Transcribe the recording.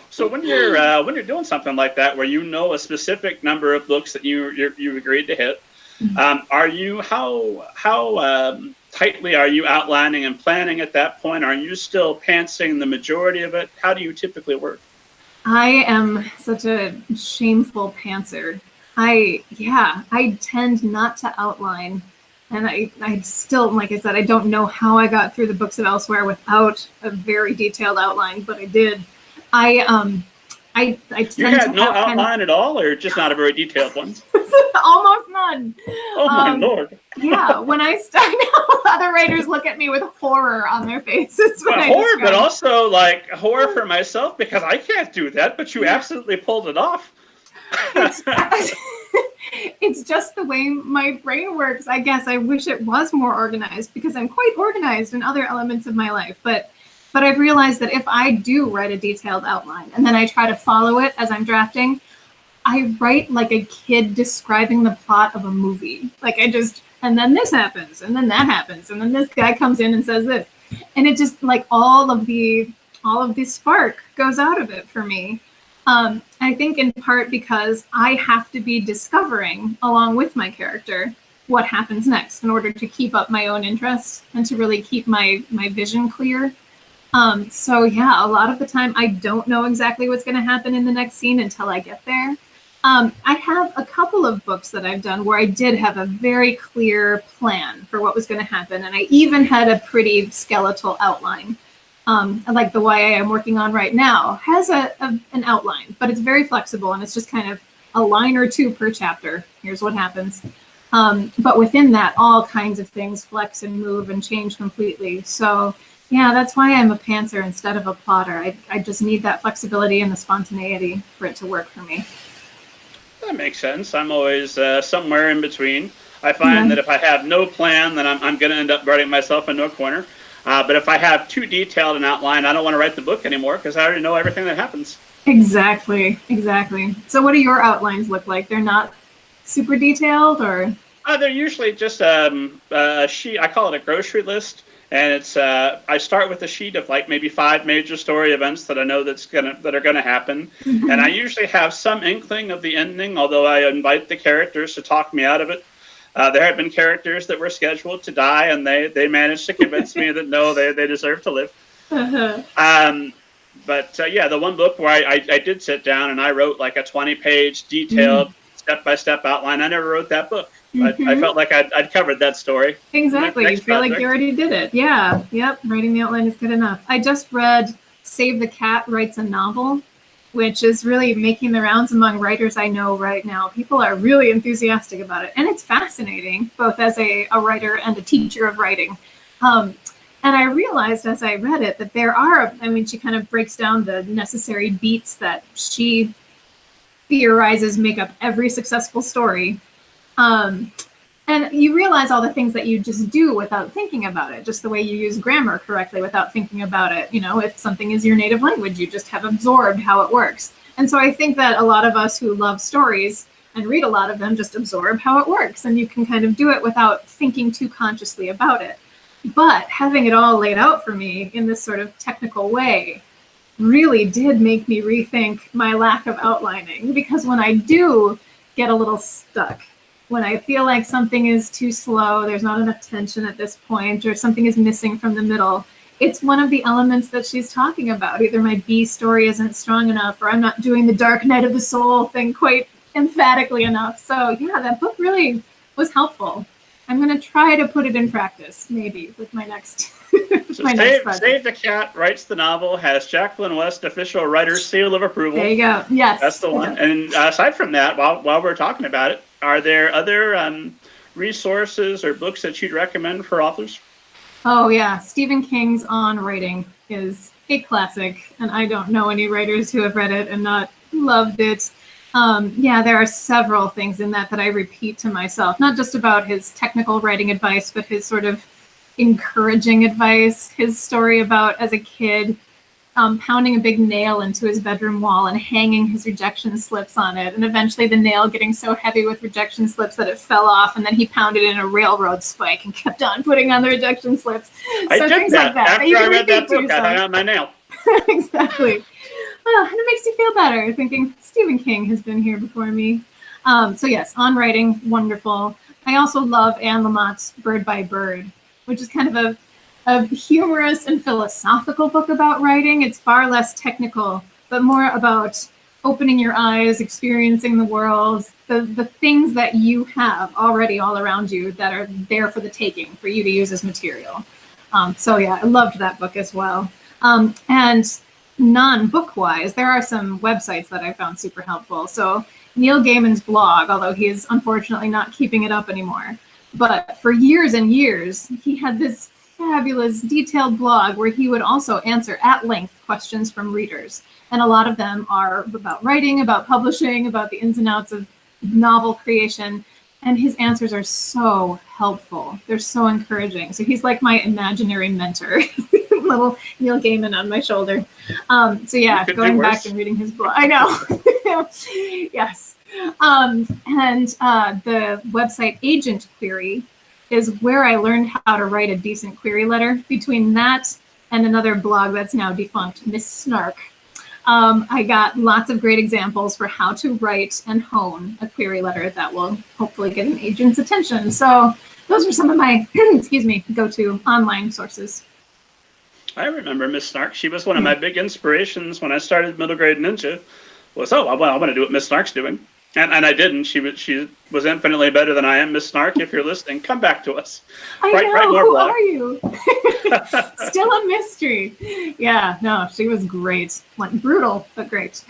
So when you're doing something like that, where you know a specific number of books that you've agreed to hit, are you how tightly are you outlining and planning at that point? Are you still pantsing the majority of it? How do you typically work? I am such a shameful pantser. I tend not to outline. And I still, like I said, I don't know how I got through the books of Elsewhere without a very detailed outline, but I did. I tend you had no outline at all, or just not a very detailed one? Almost none. Oh my Lord. Yeah, when I start now, other writers look at me with horror on their faces. Horror, but also like horror for myself, because I can't do that, but you absolutely pulled it off. It's just the way my brain works, I guess. I wish it was more organized, because I'm quite organized in other elements of my life. But I've realized that if I do write a detailed outline and then I try to follow it as I'm drafting, I write like a kid describing the plot of a movie. Like and then this happens, and then that happens, and then this guy comes in and says this. And it just, like, all of the spark goes out of it for me. I think in part because I have to be discovering, along with my character, what happens next in order to keep up my own interest and to really keep my vision clear. So yeah, a lot of the time I don't know exactly what's going to happen in the next scene until I get there. I have a couple of books that I've done where I did have a very clear plan for what was going to happen, and I even had a pretty skeletal outline. Like the YA I'm working on right now has an outline, but it's very flexible, and it's just kind of a line or two per chapter. Here's what happens. But within that, all kinds of things flex and move and change completely. So yeah, that's why I'm a pantser instead of a plotter. I just need that flexibility and the spontaneity for it to work for me. That makes sense. I'm always somewhere in between. I find that if I have no plan, then I'm going to end up writing myself into a corner. But if I have too detailed an outline, I don't want to write the book anymore, because I already know everything that happens. Exactly. So what do your outlines look like? They're not super detailed, or? They're usually just a sheet. I call it a grocery list. And it's I start with a sheet of like maybe 5 major story events that I know that are gonna happen, and I usually have some inkling of the ending, although I invite the characters to talk me out of it. There have been characters that were scheduled to die, and they managed to convince me that no, they deserve to live. But yeah, the one book where I did sit down and I wrote like a 20-page detailed step-by-step outline. I never wrote that book. I felt like I'd covered that story. Exactly. You feel like you already did it. Yeah. Yep. Writing the outline is good enough. I just read Save the Cat Writes a Novel, which is really making the rounds among writers I know right now. People are really enthusiastic about it. And it's fascinating, both as a writer and a teacher of writing. And I realized as I read it that she kind of breaks down the necessary beats that she theorizes make up every successful story. And you realize all the things that you just do without thinking about it, just the way you use grammar correctly without thinking about it. You know, if something is your native language, you just have absorbed how it works. And so I think that a lot of us who love stories and read a lot of them just absorb how it works, and you can kind of do it without thinking too consciously about it. But having it all laid out for me in this sort of technical way really did make me rethink my lack of outlining, because when I do get a little stuck, when I feel like something is too slow, there's not enough tension at this point, or something is missing from the middle, it's one of the elements that she's talking about. Either my B story isn't strong enough, or I'm not doing the dark night of the soul thing quite emphatically enough. So yeah, that book really was helpful. I'm going to try to put it in practice, maybe, with my next Save the Cat Writes the Novel has Jacqueline West official writer's seal of approval. There you go. Yes. That's the one. And aside from that, while we're talking about it, are there other resources or books that you'd recommend for authors? Oh, yeah. Stephen King's On Writing is a classic, and I don't know any writers who have read it and not loved it. Yeah, there are several things in that I repeat to myself, not just about his technical writing advice, but his sort of encouraging advice, his story about, as a kid, pounding a big nail into his bedroom wall and hanging his rejection slips on it, and eventually the nail getting so heavy with rejection slips that it fell off, and then he pounded in a railroad spike and kept on putting on the rejection slips. I did that. After I read that book, I hung on my nail. Exactly. and it makes you feel better thinking Stephen King has been here before me. So yes, on writing, wonderful. I also love Anne Lamott's Bird by Bird, which is kind of a humorous and philosophical book about writing. It's far less technical, but more about opening your eyes, experiencing the world, the things that you have already all around you that are there for the taking, for you to use as material. So yeah, I loved that book as well. And non-book-wise, there are some websites that I found super helpful. So Neil Gaiman's blog, although he is unfortunately not keeping it up anymore, but for years and years, he had this fabulous detailed blog where he would also answer at length questions from readers. And a lot of them are about writing, about publishing, about the ins and outs of novel creation. And his answers are so helpful. They're so encouraging. So he's like my imaginary mentor, little Neil Gaiman on my shoulder. So yeah, going back and reading his blog. I know. Yes. And the website Agent Query is where I learned how to write a decent query letter. Between that and another blog that's now defunct, Miss Snark, I got lots of great examples for how to write and hone a query letter that will hopefully get an agent's attention. So those are some of my, excuse me, go-to online sources. I remember Miss Snark. She was one of my big inspirations when I started Middle Grade Ninja. Was, I want to do what Miss Snark's doing. And I didn't. She was infinitely better than I am. Miss Snark, if you're listening, come back to us. I know. Who are you? Still a mystery. Yeah, no, she was great. Brutal, but great.